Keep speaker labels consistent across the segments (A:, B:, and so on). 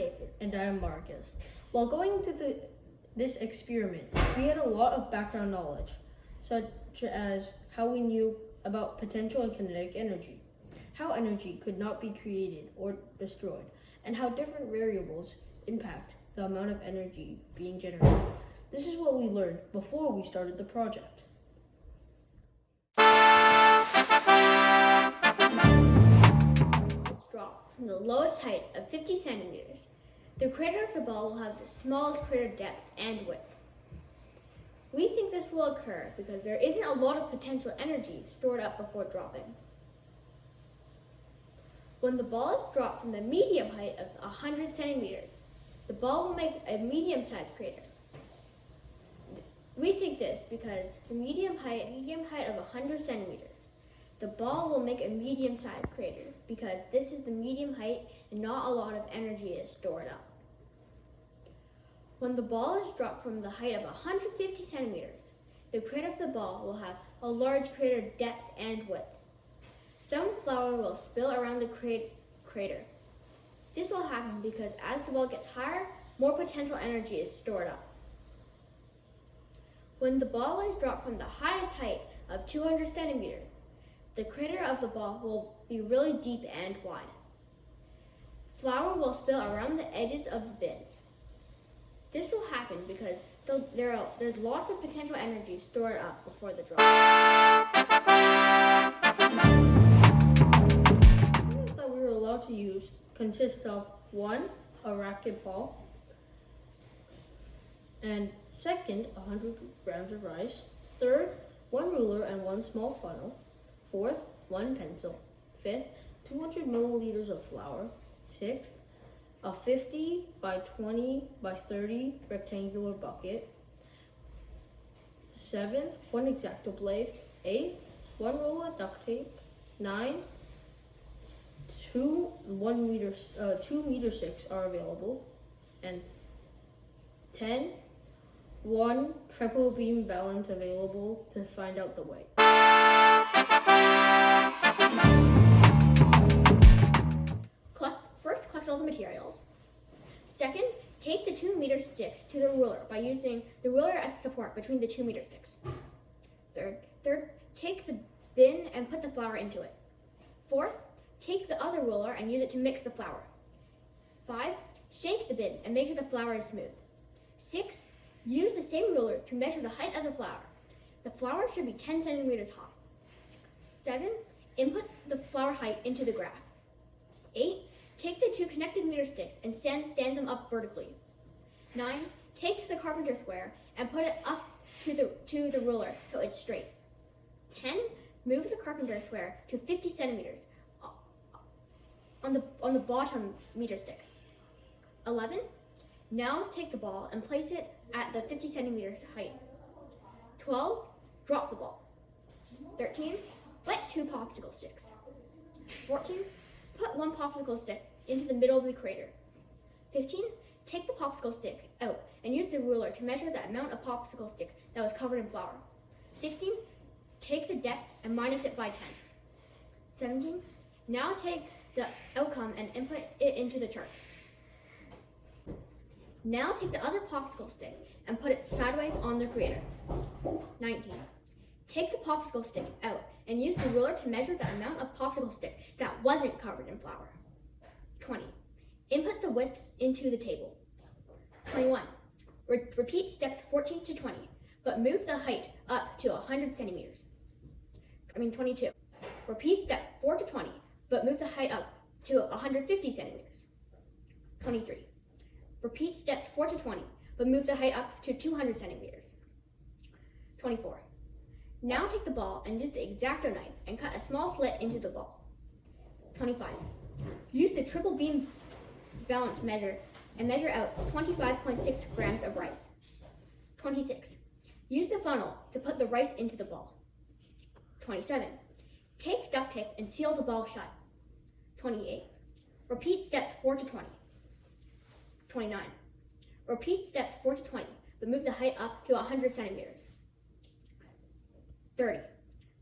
A: David.
B: And I am Marcus. While going through this experiment, we had a lot of background knowledge, such as how we knew about potential and kinetic energy, how energy could not be created or destroyed, and how different variables impact the amount of energy being generated. This is what we learned before we started the project.
A: Drop from the lowest height of 50 centimeters. The crater of the ball will have the smallest crater depth and width. We think this will occur because there isn't a lot of potential energy stored up before dropping. When the ball is dropped from the medium height of 100 centimeters, the ball will make a medium-sized crater. We think this because the medium height of 100 centimeters, the ball will make a medium-sized crater because this is the medium height and not a lot of energy is stored up. When the ball is dropped from the height of 150 centimeters, the crater of the ball will have a large crater depth and width. Some flour will spill around the crater. This will happen because as the ball gets higher, more potential energy is stored up. When the ball is dropped from the highest height of 200 centimeters, the crater of the ball will be really deep and wide. Flour will spill around the edges of the bin. This will happen because there's lots of potential energy stored up before the drop.
B: The tools that we were allowed to use consist of 1, a racquetball, and second, 100 grams of rice, third, 1 ruler and 1 small funnel, fourth, 1 pencil, fifth, 200 milliliters of flour, sixth, a 50 by 20 by 30 rectangular bucket, seventh, 1 X-Acto blade, eighth, 1 roll of duct tape, 9, 2 meter sticks are available, and 10, 1 triple beam balance available to find out the weight.
A: First, collect all the materials. Second, take the 2 meter sticks to the ruler by using the ruler as support between the 2 meter sticks. Third, take the bin and put the flour into it. Fourth, take the other ruler and use it to mix the flour. 5, shake the bin and make sure the flour is smooth. 6, use the same ruler to measure the height of the flour. The flour should be 10 centimeters high. 7, input the flour height into the graph. 8, take the 2 connected meter sticks and stand them up vertically. 9, take the carpenter square and put it up to the ruler so it's straight. 10, move the carpenter square to 50 centimeters on the bottom meter stick. 11, now take the ball and place it at the 50 centimeters height. 12, drop the ball. 13, wet 2 popsicle sticks. 14, put 1 popsicle stick into the middle of the crater. 15, take the popsicle stick out and use the ruler to measure the amount of popsicle stick that was covered in flour. 16, take the depth and minus it by 10. 17, now take the outcome and input it into the chart. Now take the other popsicle stick and put it sideways on the crater. 19, take the popsicle stick out and use the ruler to measure the amount of popsicle stick that wasn't covered in flour. 20, input the width into the table. 21, repeat steps 14 to 20, but move the height up to 100 centimeters. 22, repeat step 4 to 20, but move the height up to 150 centimeters. 23, repeat steps 4 to 20, but move the height up to 200 centimeters. 24, now take the ball and use the X-Acto knife and cut a small slit into the ball. 25, use the triple beam balance measure and measure out 25.6 grams of rice. 26, use the funnel to put the rice into the ball. 27, take duct tape and seal the ball shut. 28, repeat steps 4 to 20. 29, repeat steps 4 to 20, but move the height up to 100 centimeters. 30,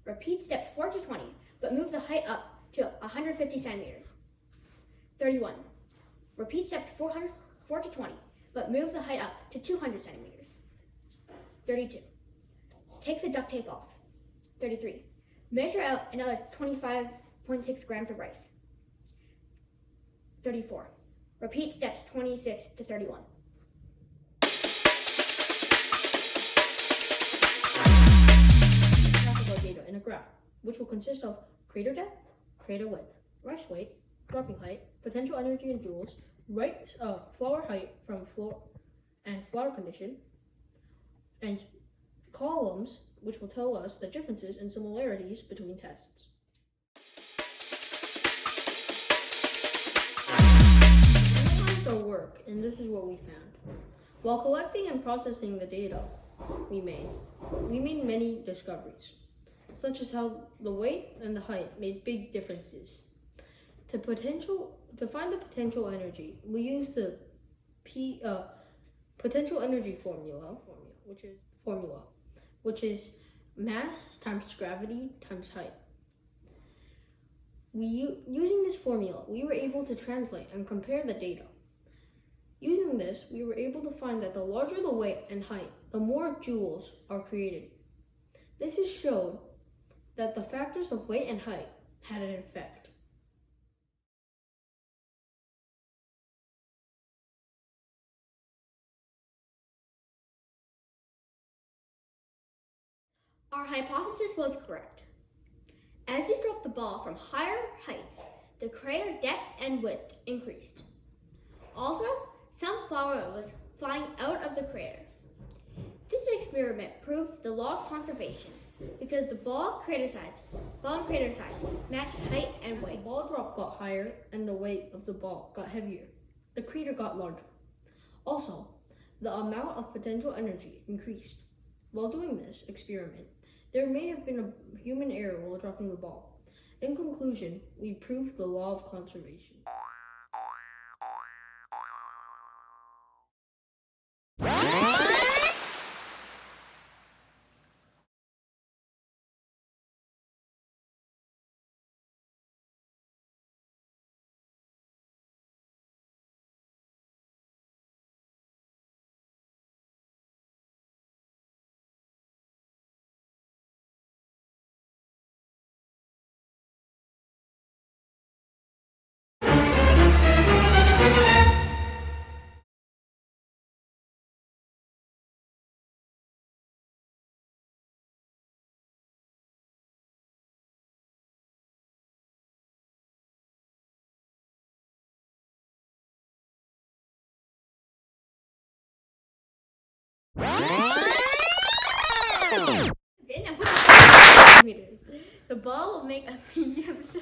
A: repeat steps 4 to 20, but move the height up to 150 centimeters. 31, Repeat steps 4 to 20, but move the height up to 200 centimeters. 32. Take the duct tape off. 33. Measure out another 25.6 grams of rice. 34. Repeat steps 26 to 31.
B: Graphical data in a graph, which will consist of crater depth, crater width, rice weight, dropping height, potential energy in joules, flower height from floor and flower condition, and columns, which will tell us the differences and similarities between tests. We analyzed our work, and this is what we found. While collecting and processing the data we made many discoveries, such as how the weight and the height made big differences. To find the potential energy, we used the potential energy formula, which is mass times gravity times height. Using this formula, we were able to translate and compare the data. Using this, we were able to find that the larger the weight and height, the more joules are created. This has showed that the factors of weight and height had an effect.
A: Our hypothesis was correct. As you dropped the ball from higher heights, the crater depth and width increased. Also, some flour was flying out of the crater. This experiment proved the law of conservation because the ball and crater size matched height and weight.
B: As the ball drop got higher and the weight of the ball got heavier, the crater got larger. Also, the amount of potential energy increased. While doing this experiment, there may have been a human error while dropping the ball. In conclusion, we proved the law of conservation.
A: The ball will make a medium size.